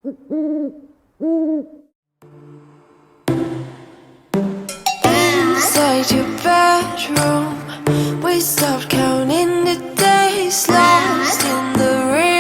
Inside your bedroom, we stopped counting the days, lost in the rhythm.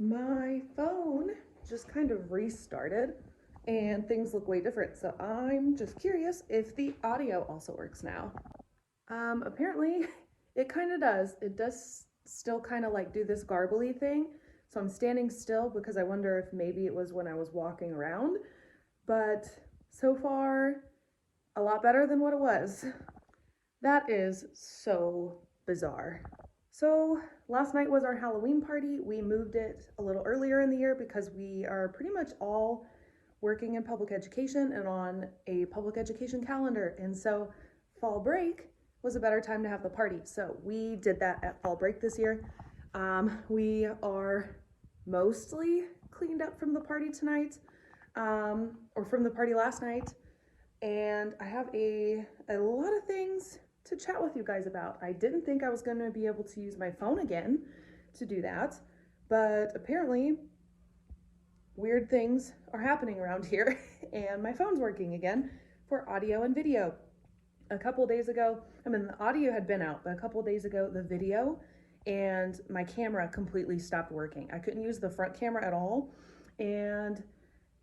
My phone just kind of restarted and things look way different. So I'm just curious if the audio also works now. Apparently it kind of does. It does still kind of like do this garbly thing. So I'm standing still because I wonder if maybe it was when I was walking around, but so far a lot better than what it was. That is so bizarre. So last night was our Halloween party. We moved it a little earlier in the year because we are pretty much all working in public education and on a public education calendar. And so fall break was a better time to have the party. So we did that at fall break this year. We are mostly cleaned up from the party tonight, or from the party last night. And I have a lot of things to chat with you guys about. I didn't think I was going to be able to use my phone again to do that, but apparently weird things are happening around here and my phone's working again for audio and video. A couple days ago, the audio had been out, but a couple days ago, the video and my camera completely stopped working. I couldn't use the front camera at all. And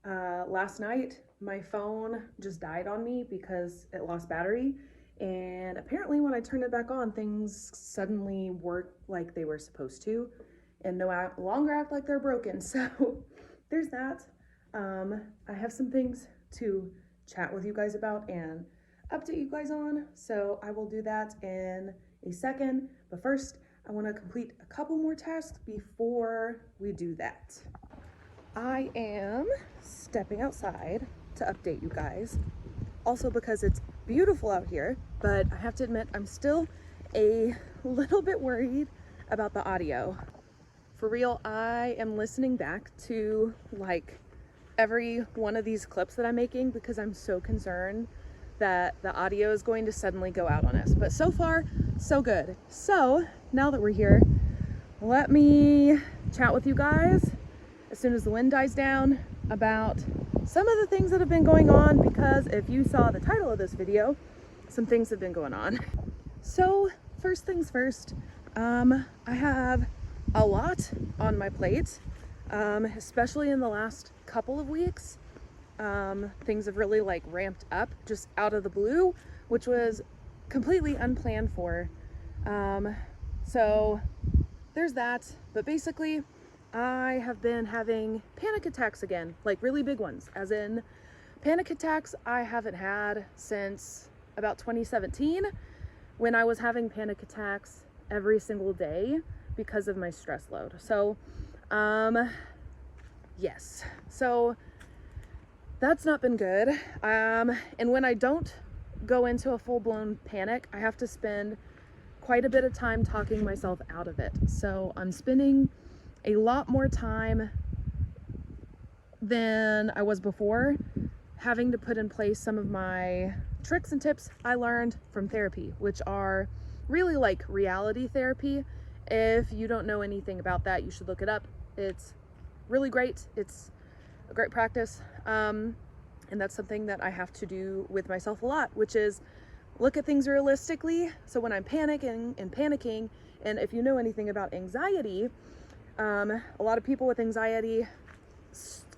last night, my phone just died on me because it lost battery. And apparently when I turned it back on, things suddenly worked like they were supposed to and no longer act like they're broken. So there's that. I have some things to chat with you guys about and update you guys on. So I will do that in a second. But first, I want to complete a couple more tasks before we do that. I am stepping outside to update you guys. Also because it's beautiful out here, but I have to admit I'm still a little bit worried about the audio. For real, I am listening back to like every one of these clips that I'm making because I'm so concerned that the audio is going to suddenly go out on us. But so far, so good. So now that we're here, let me chat with you guys as soon as the wind dies down about some of the things that have been going on, because if you saw the title of this video, some things have been going on. So first things first, I have a lot on my plate, especially in the last couple of weeks. Things have really like ramped up just out of the blue, which was completely unplanned for. So there's that, but basically I have been having panic attacks again, like really big ones, as in panic attacks I haven't had since about 2017, when I was having panic attacks every single day because of my stress load. So, yes, so that's not been good. And when I don't go into a full-blown panic, I have to spend quite a bit of time talking myself out of it. So I'm spending a lot more time than I was before having to put in place some of my tricks and tips I learned from therapy, which are really like reality therapy. If you don't know anything about that, you should look it up. It's really great. It's a great practice. And that's something that I have to do with myself a lot, which is look at things realistically. So when I'm panicking, and if you know anything about anxiety, a lot of people with anxiety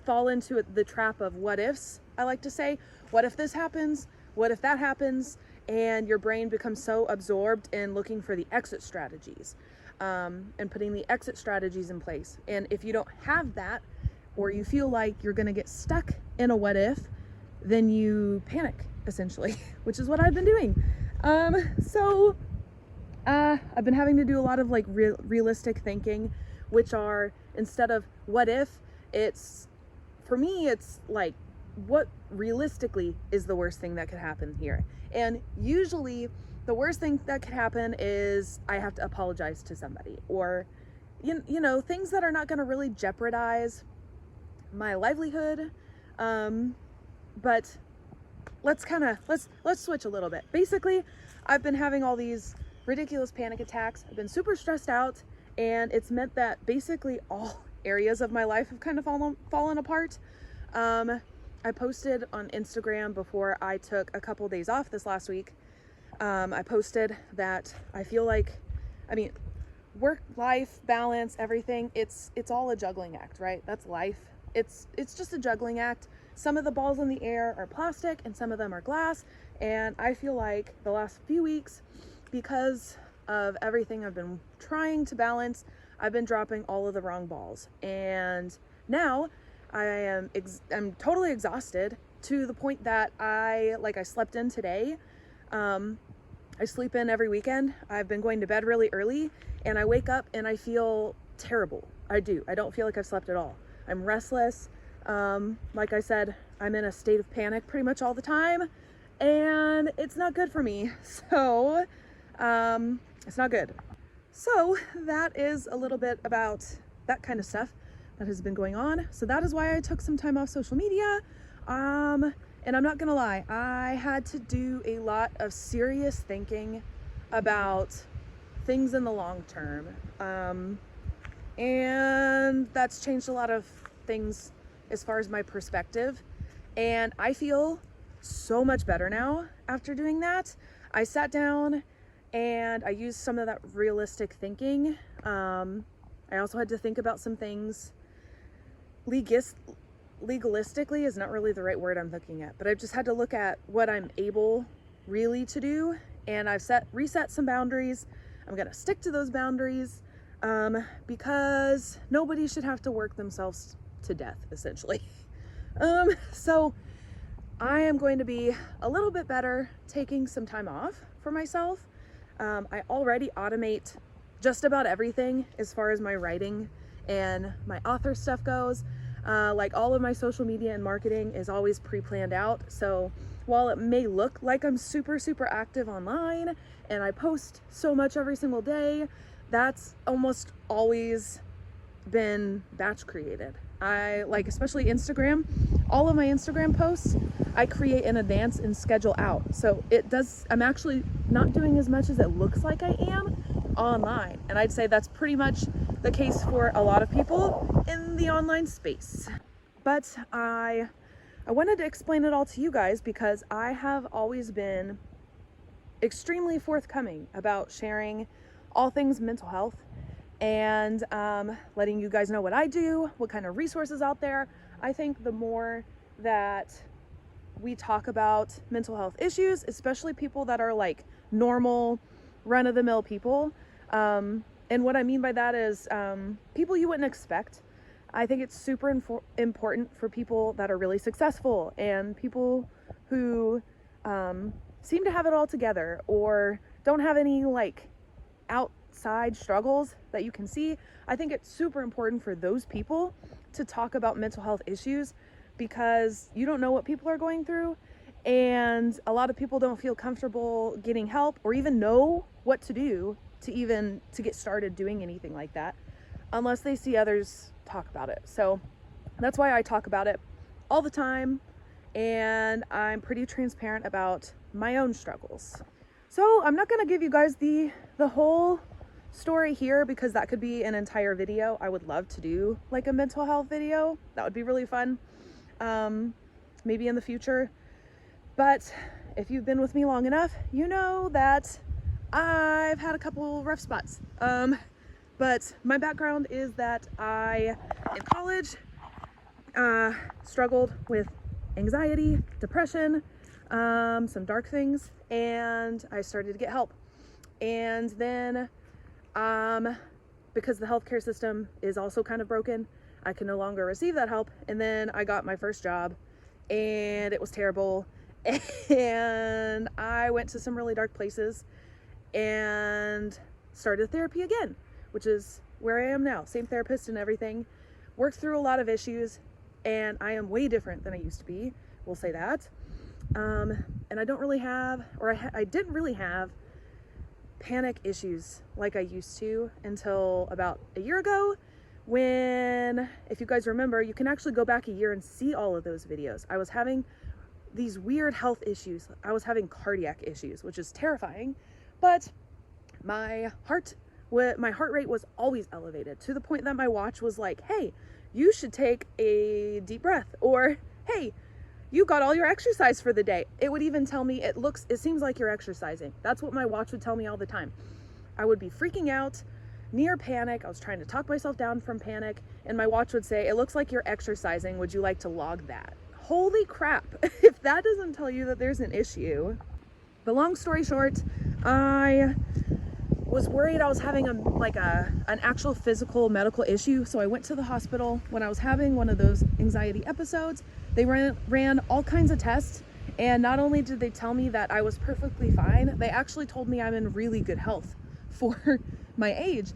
fall into the trap of what ifs. I like to say, what if this happens? What if that happens? And your brain becomes so absorbed in looking for the exit strategies, and putting the exit strategies in place. And if you don't have that, or you feel like you're going to get stuck in a what if, then you panic, essentially, which is what I've been doing. So I've been having to do a lot of like realistic thinking, which are, instead of what if, for me, it's like, what realistically is the worst thing that could happen here? And usually the worst thing that could happen is I have to apologize to somebody, or, you know, things that are not going to really jeopardize my livelihood. But let's switch a little bit. Basically, I've been having all these ridiculous panic attacks. I've been super stressed out, and it's meant that basically all areas of my life have kind of fallen apart. I posted on Instagram before I took a couple days off this last week. I posted that I feel like, I mean, work-life balance, everything, it's all a juggling act, right? That's life. It's just a juggling act. Some of the balls in the air are plastic and some of them are glass. And I feel like the last few weeks, because of everything I've been trying to balance, I've been dropping all of the wrong balls. And now I'm totally exhausted, to the point that I slept in today. I sleep in every weekend. I've been going to bed really early, and I wake up and I feel terrible. I don't feel like I've slept at all. I'm restless. Like I said, I'm in a state of panic pretty much all the time, and it's not good for me. So, it's not good. So that is a little bit about that kind of stuff that has been going on. So that is why I took some time off social media. And I'm not gonna lie, I had to do a lot of serious thinking about things in the long term. And that's changed a lot of things as far as my perspective. And I feel so much better now after doing that. I sat down and I used some of that realistic thinking. I also had to think about some things. Legalistically is not really the right word I'm looking at, but I've just had to look at what I'm able really to do. And I've reset some boundaries. I'm gonna stick to those boundaries, because nobody should have to work themselves to death, essentially. So I am going to be a little bit better taking some time off for myself. I already automate just about everything as far as my writing and my author stuff goes. Like all of my social media and marketing is always pre-planned out. So while it may look like I'm super, super active online and I post so much every single day, that's almost always been batch created. I like, especially Instagram, all of my Instagram posts, I create in advance and schedule out. So I'm actually not doing as much as it looks like I am online. And I'd say that's pretty much the case for a lot of people in the online space. But I wanted to explain it all to you guys because I have always been extremely forthcoming about sharing all things mental health and letting you guys know what I do, what kind of resources out there. I think the more that we talk about mental health issues, especially people that are like normal, run-of-the-mill people, and what I mean by that is people you wouldn't expect. I think it's super important for people that are really successful and people who seem to have it all together or don't have any like outside struggles that you can see. I think it's super important for those people to talk about mental health issues because you don't know what people are going through, and a lot of people don't feel comfortable getting help or even know what to do to get started doing anything like that unless they see others talk about it. So that's why I talk about it all the time, and I'm pretty transparent about my own struggles. So I'm not going to give you guys the whole story here because that could be an entire video. I would love to do like a mental health video. That would be really fun. maybe in the future. But if you've been with me long enough, you know that I've had a couple rough spots. But my background is that I, in college, struggled with anxiety, depression, some dark things, and I started to get help. And then, because the healthcare system is also kind of broken, I can no longer receive that help. And then I got my first job, and it was terrible. And I went to some really dark places and started therapy again, which is where I am now. Same therapist and everything. Worked through a lot of issues, and I am way different than I used to be. We'll say that. And I don't really have, or I didn't really have panic issues like I used to until about a year ago, when, if you guys remember, you can actually go back a year and see all of those videos. I was having these weird health issues. I was having cardiac issues, which is terrifying, but my heart rate was always elevated, to the point that my watch was like, hey, you should take a deep breath, or hey, you got all your exercise for the day. It would even tell me, it seems like you're exercising. That's what my watch would tell me all the time. I would be freaking out, near panic. I was trying to talk myself down from panic, and my watch would say, it looks like you're exercising. Would you like to log that? Holy crap. If that doesn't tell you that there's an issue. But long story short, I was worried I was having an actual physical medical issue. So I went to the hospital when I was having one of those anxiety episodes. They ran all kinds of tests, and not only did they tell me that I was perfectly fine, they actually told me I'm in really good health for my age,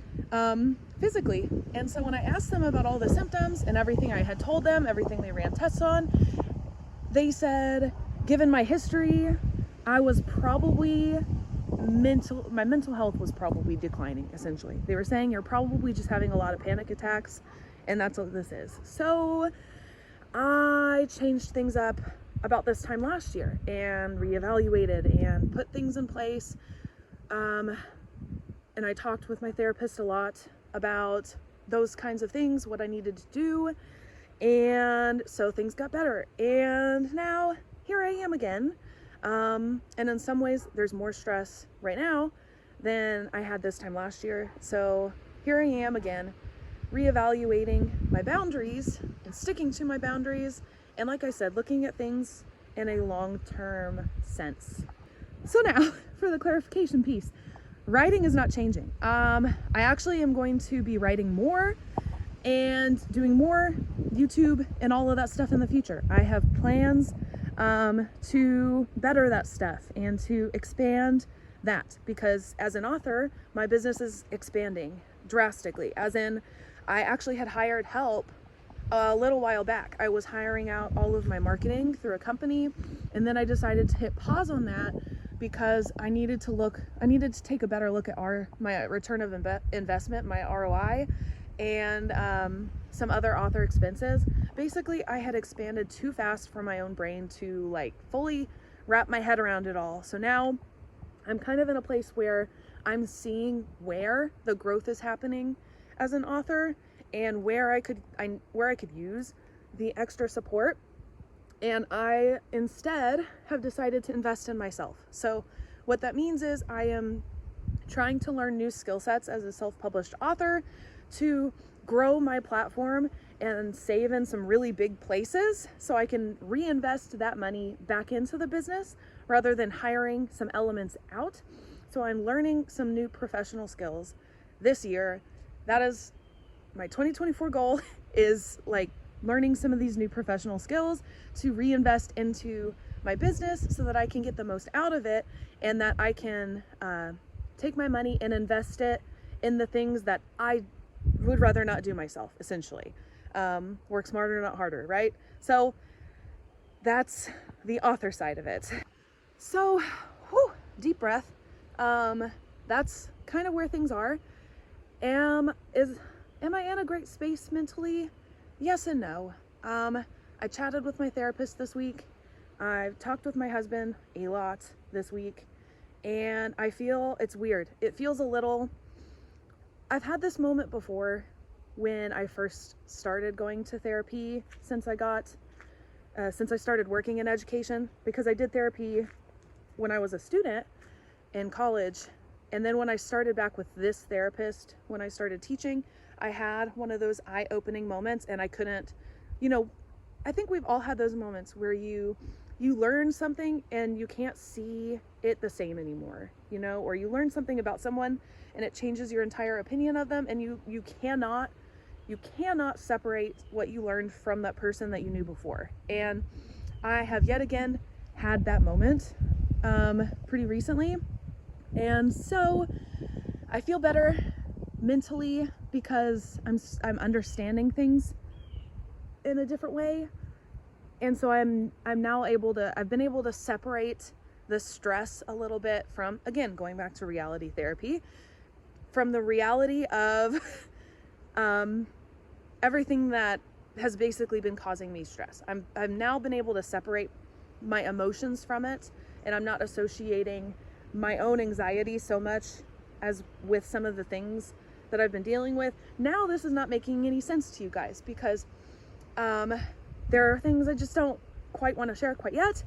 physically. And so when I asked them about all the symptoms and everything I had told them, everything they ran tests on, they said, given my history, I was probably my mental health was probably declining, essentially. They were saying, you're probably just having a lot of panic attacks, and that's what this is. So I changed things up about this time last year and reevaluated and put things in place. And I talked with my therapist a lot about those kinds of things, what I needed to do. And so things got better. And now here I am again. And in some ways there's more stress right now than I had this time last year. So here I am again, reevaluating my boundaries and sticking to my boundaries. And like I said, looking at things in a long-term sense. So now for the clarification piece, writing is not changing. I actually am going to be writing more and doing more YouTube and all of that stuff in the future. I have plans to better that stuff and to expand that, because as an author, my business is expanding drastically. As in, I actually had hired help a little while back. I was hiring out all of my marketing through a company, and then I decided to hit pause on that because I needed to take a better look at my return of investment, my ROI, and some other author expenses. Basically, I had expanded too fast for my own brain to like fully wrap my head around it all. So now I'm kind of in a place where I'm seeing where the growth is happening as an author and where I could use the extra support. And I instead have decided to invest in myself. So what that means is I am trying to learn new skill sets as a self-published author to grow my platform and save in some really big places so I can reinvest that money back into the business rather than hiring some elements out. So I'm learning some new professional skills this year. That is my 2024 goal, is like learning some of these new professional skills to reinvest into my business so that I can get the most out of it, and that I can take my money and invest it in the things that I would rather not do myself, essentially. Work smarter, not harder, right? So that's the author side of it. So, deep breath. That's kind of where things are. Am I in a great space mentally? Yes and no. I chatted with my therapist this week. I've talked with my husband a lot this week, and I feel it's weird. It feels a little, I've had this moment before when I first started going to therapy since I got since I started working in education, because I did therapy when I was a student in college. And then when I started back with this therapist, when I started teaching, I had one of those eye-opening moments, and I couldn't, I think we've all had those moments where you learn something and you can't see it the same anymore, or you learn something about someone and it changes your entire opinion of them, and you cannot separate what you learned from that person that you knew before. And I have yet again had that moment pretty recently. And so I feel better mentally because I'm understanding things in a different way. And so I'm now I've been able to separate the stress a little bit from, again, going back to reality therapy, from the reality of everything that has basically been causing me stress. I've now been able to separate my emotions from it, and I'm not associating my own anxiety so much as with some of the things that I've been dealing with. Now this is not making any sense to you guys, because there are things I just don't quite want to share quite yet.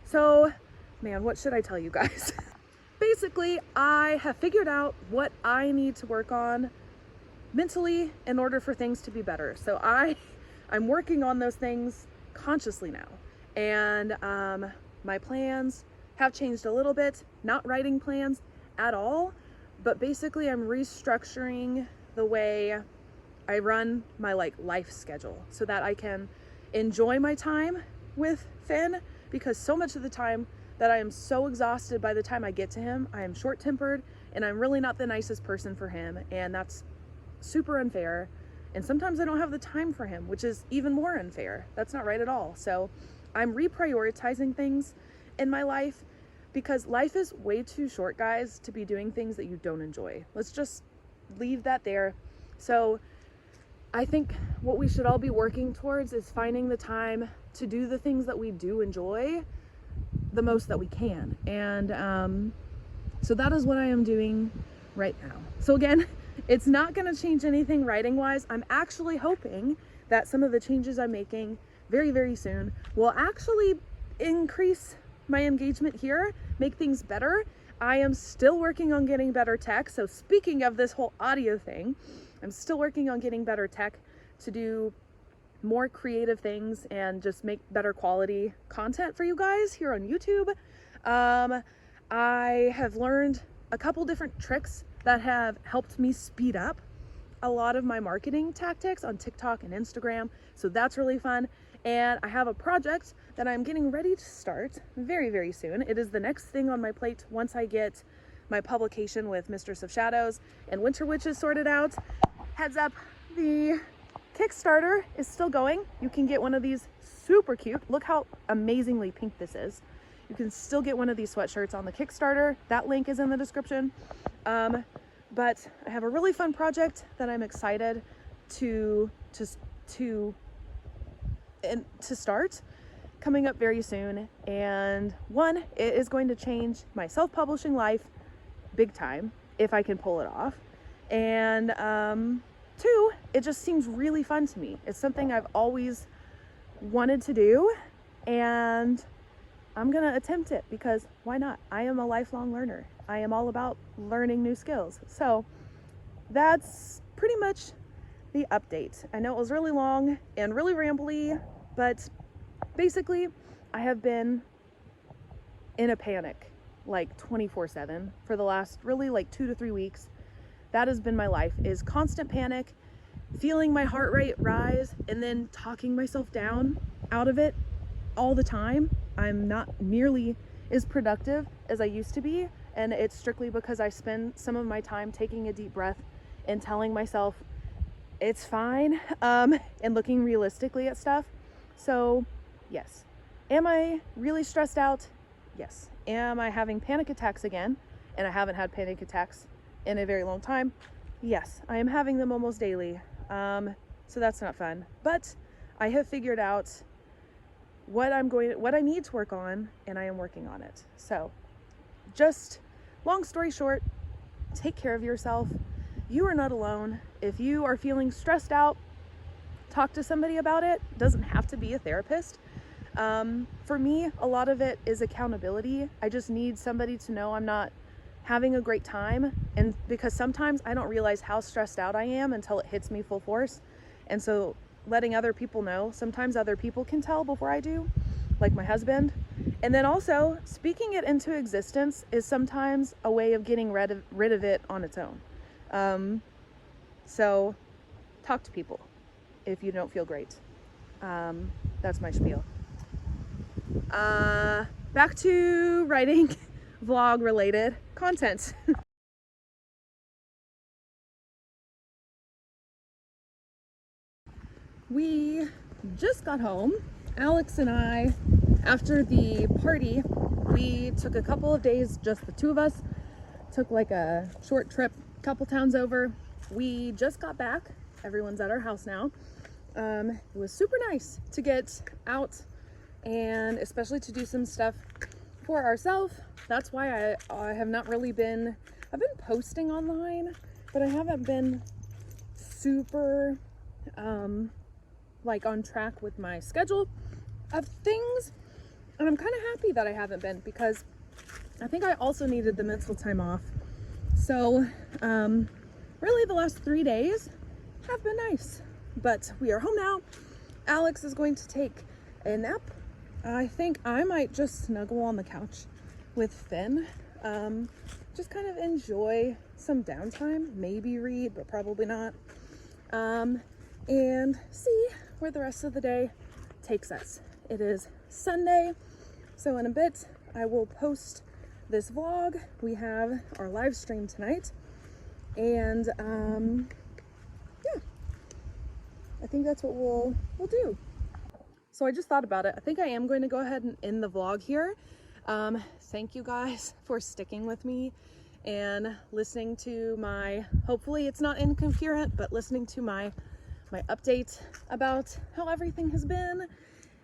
So man, what should I tell you guys? Basically, I have figured out what I need to work on mentally in order for things to be better. So I'm working on those things consciously now. And my plans have changed a little bit, not writing plans at all, but basically I'm restructuring the way I run my life schedule so that I can enjoy my time with Finn, because so much of the time that I am so exhausted by the time I get to him, I am short-tempered and I'm really not the nicest person for him, and that's super unfair. And sometimes I don't have the time for him, which is even more unfair. That's not right at all. So I'm reprioritizing things in my life, because life is way too short, guys, to be doing things that you don't enjoy. Let's just leave that there. So I think what we should all be working towards is finding the time to do the things that we do enjoy the most that we can. And so that is what I am doing right now. So again, it's not going to change anything writing wise. I'm actually hoping that some of the changes I'm making very, very soon will actually increase my engagement here, make things better. I am still working on getting better tech. So speaking of this whole audio thing, I'm still working on getting better tech to do more creative things and just make better quality content for you guys here on YouTube. I have learned a couple different tricks that have helped me speed up a lot of my marketing tactics on TikTok and Instagram. So that's really fun. And I have a project that I'm getting ready to start very, very soon. It is the next thing on my plate once I get my publication with Mistress of Shadows and Winter Witches sorted out. Heads up, the Kickstarter is still going. You can get one of these super cute. Look how amazingly pink this is. You can still get one of these sweatshirts on the Kickstarter. That link is in the description. But I have a really fun project that I'm excited to start coming up very soon. And one, it is going to change my self-publishing life big time if I can pull it off. And two, it just seems really fun to me. It's something I've always wanted to do, and I'm gonna attempt it because why not? I am a lifelong learner. I am all about learning new skills. So that's pretty much the update. I know it was really long and really rambly, but basically I have been in a panic like 24/7 for the last really like 2 to 3 weeks. That has been my life, is constant panic, feeling my heart rate rise and then talking myself down out of it all the time. I'm not nearly as productive as I used to be, and it's strictly because I spend some of my time taking a deep breath and telling myself it's fine, and looking realistically at stuff. So yes. Am I really stressed out? Yes. Am I having panic attacks again? And I haven't had panic attacks in a very long time. Yes, I am having them almost daily. So that's not fun, but I have figured out what I need to work on, and I am working on it. So just long story short, take care of yourself. You are not alone. If you are feeling stressed out, talk to somebody about it. It doesn't have to be a therapist. For me, a lot of it is accountability. I just need somebody to know I'm not having a great time, and because sometimes I don't realize how stressed out I am until it hits me full force. And so letting other people know, sometimes other people can tell before I do, like my husband. And then also speaking it into existence is sometimes a way of getting rid of it on its own. So talk to people if you don't feel great. That's my spiel. Back to writing vlog related content. We just got home. Alex and I, after the party, we took a couple of days, just the two of us, took like a short trip, couple towns over. We just got back. Everyone's at our house now. It was super nice to get out, and especially to do some stuff for ourselves. That's why I have not really been, I've been posting online, but I haven't been super like on track with my schedule of things. And I'm kind of happy that I haven't been, because I think I also needed the mental time off. So really the last 3 days have been nice, but we are home now. Alex is going to take a nap. I think I might just snuggle on the couch with Finn, just kind of enjoy some downtime, maybe read, but probably not, and see where the rest of the day takes us. It is Sunday, so in a bit I will post this vlog. We have our live stream tonight, and yeah, I think that's what we'll do. So I just thought about it. I think I am going to go ahead and end the vlog here. Thank you guys for sticking with me and listening to my, hopefully it's not incoherent, but listening to my update about how everything has been.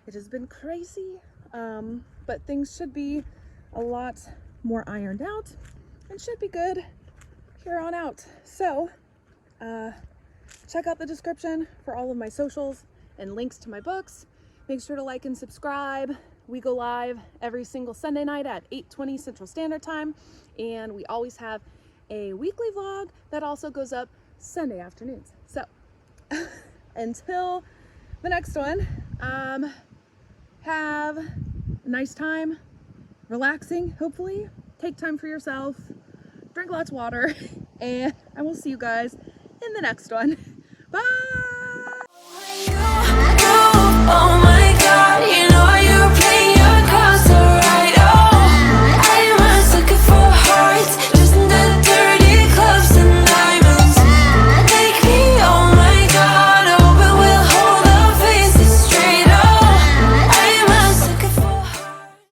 It has been crazy, but things should be a lot more ironed out and should be good here on out. So check out the description for all of my socials and links to my books. Make sure to like and subscribe. We go live every single Sunday night at 8:20 Central Standard Time, and we always have a weekly vlog that also goes up Sunday afternoons. So until the next one, have a nice time relaxing, hopefully. Take time for yourself, drink lots of water, and I will see you guys in the next one. Bye! Oh my